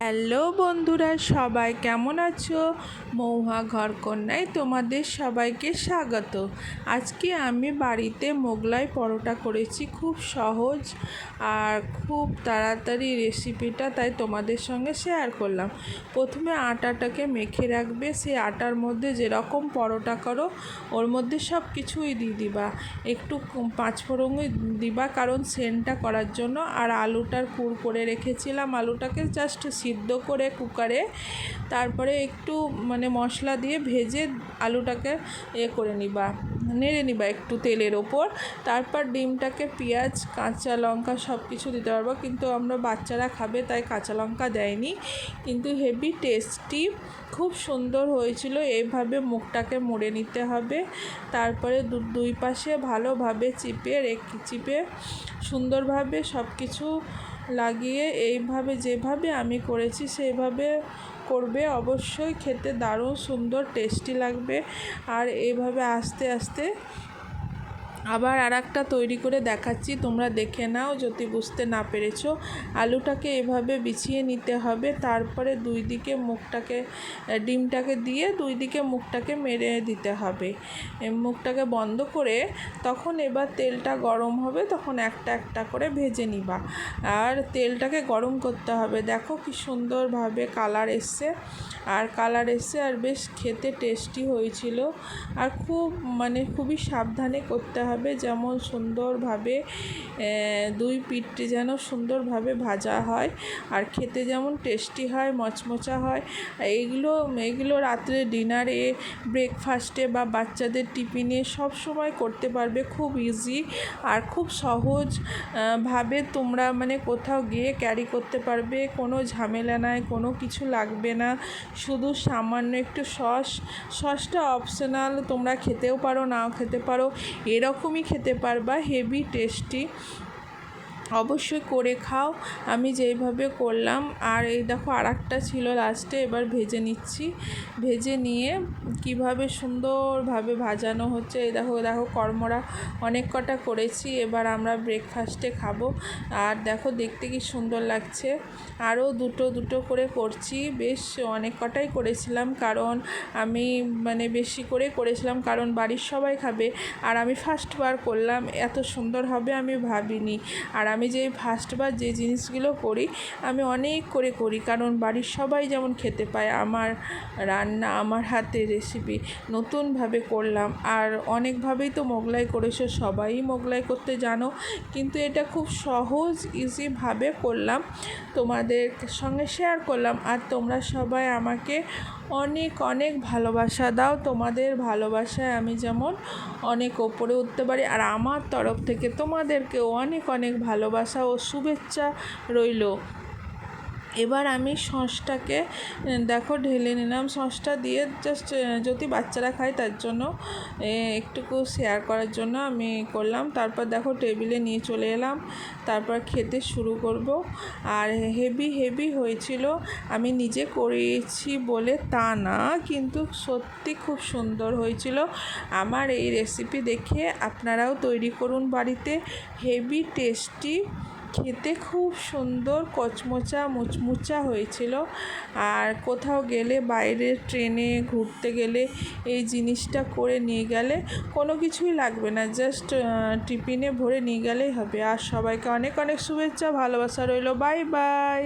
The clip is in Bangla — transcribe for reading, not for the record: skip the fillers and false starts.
হ্যালো বন্ধুরা, সবাই কেমন আছো? মৌহা ঘরকন্যায় তোমাদের সবাইকে স্বাগত। আজকে আমি বাড়িতে মোগলাই পরোটা করেছি, খুব সহজ আর খুব তাড়াতাড়ি রেসিপিটা, তাই তোমাদের সঙ্গে শেয়ার করলাম। প্রথমে আটাটাকে মেখে রাখবে, সেই আটার মধ্যে যেরকম পরোটা করো ওর মধ্যে সব কিছুই দিয়ে দিবা, একটু পাঁচফোড়নই দিবা কারণ সেন্টটা করার জন্য। আর আলুটার পুর করে রেখেছিলাম, আলুটাকে জাস্ট সিদ্ধ করে কুকারে, তারপরে একটু মশলা দিয়ে ভেজে আলুটাকে করে নিবা, নেড়ে নিবা একটু তেলের ওপর। তারপর ডিমটাকে পেঁয়াজ কাঁচা লঙ্কা সব কিছু দিতে পারবো, কিন্তু আমরা বাচ্চারা খাবে তাই কাঁচা লঙ্কা দেয়নি, কিন্তু হেভি টেস্টি, খুব সুন্দর হয়েছিল। এইভাবে মুখটাকে মুড়ে নিতে হবে, তারপরে দুই পাশে ভালোভাবে চিপে সুন্দরভাবে সব কিছু লাগিয়ে এইভাবে যেভাবে আমি করেছি সেইভাবে করবে, অবশ্যই খেতে দারুণ সুন্দর টেস্টি লাগবে। আর এইভাবে আস্তে আস্তে আবার আরেকটা তৈরি করে দেখাচ্ছি, তোমরা দেখে নাও যদি বুঝতে না পেরেছো। আলুটাকে এভাবে বিছিয়ে নিতে হবে, তারপরে দুই দিকে মুখটাকে ডিমটাকে দিয়ে দুই দিকে মুখটাকে মেরে দিতে হবে, মুখটাকে বন্ধ করে। তখন এবার তেলটা গরম হবে, তখন একটা একটা করে ভেজে নিবা। আর তেলটাকে গরম করতে হবে, দেখো কি সুন্দরভাবে কালার এসছে, আর বেশ খেতে টেস্টি হয়েছিল। আর খুবই সাবধানে করতে হবে, যেমন সুন্দরভাবে দুই পিঠটি যেন সুন্দরভাবে ভাজা হয় আর খেতে যেমন টেস্টি হয়, মচমচা হয়। এইগুলো রাত্রে ডিনারে, ব্রেকফাস্টে বা বাচ্চাদের টিফিনে সব সময় করতে পারবে, খুব ইজি আর খুব সহজ ভাবে তোমরা কোথাও গিয়ে ক্যারি করতে পারবে, কোনো ঝামেলা নাই, কোনো কিছু লাগবে না। শুধু সামান্য একটু সসটা অপশনাল, তোমরা খেতেও পারো নাও খেতে পারো, এরকমই খেতে পারবা, হেভি টেস্টি। অবশ্যই করে খাও, আমি যেইভাবে করলাম। আর এই দেখো আরেকটা ছিল লাস্টে, এবার ভেজে নিচ্ছি, ভেজে নিয়ে কিভাবে সুন্দরভাবে ভাজানো হচ্ছে। এই দেখো কর্মরা অনেক কটা করেছি, এবার আমরা ব্রেকফাস্টে খাবো। আর দেখো দেখতে কি সুন্দর লাগছে। আরও দুটো করে করছি, বেশ অনেক কটাই করেছিলাম, কারণ আমি বেশি করে করেছিলাম কারণ বাড়ির সবাই খাবে। আর আমি ফার্স্টবার করলাম, এত সুন্দর হবে আমি ভাবিনি। আর আমি যে ফার্স্টবার যে জিনিসগুলো করি আমি অনেক করে করি, কারণ বাড়ির সবাই যেমন খেতে পায় আমার রান্না, আমার হাতের রেসিপি। নতুনভাবে করলাম, আর অনেকভাবেই তো মোগলাই করেছো, সবাই মোগলাই করতে জানো, কিন্তু এটা খুব সহজ ইজিভাবে করলাম, তোমাদের সঙ্গে শেয়ার করলাম। আর তোমরা সবাই আমাকে অনেক অনেক ভালোবাসা দাও, তোমাদের ভালোবাসায় আমি যেমন অনেক ওপরে উঠতে পারি। আর আমার তরফ থেকে তোমাদেরকেও অনেক অনেক ভালোবাসা ও শুভেচ্ছা রইল। এবার আমি সসটাকে দেখো ঢেলে নিলাম, সসটা দিয়ে জাস্ট যদি বাচ্চারা খায় তার জন্য একটুকু শেয়ার করার জন্য আমি করলাম। তারপর দেখো টেবিলে নিয়ে চলে এলাম, তারপর খেতে শুরু করব। আর হেভি হয়েছিল, আমি নিজে করেছি বলে তা না, কিন্তু সত্যি খুব সুন্দর হয়েছিল। আমার এই রেসিপি দেখে আপনারাও তৈরি করুন বাড়িতে, হেভি টেস্টি, খেতে খুব সুন্দর কচমচা মুচমুচা হয়েছিল। আর কোথাও গেলে, বাইরে ট্রেনে ঘুরতে গেলে এই জিনিসটা করে নিয়ে গেলে কোনো কিছুই লাগবে না, জাস্ট টিফিনে ভরে নিয়ে গেলেই হবে। আর সবাইকে অনেক অনেক শুভেচ্ছা, ভালোবাসা রইল, বাই বাই।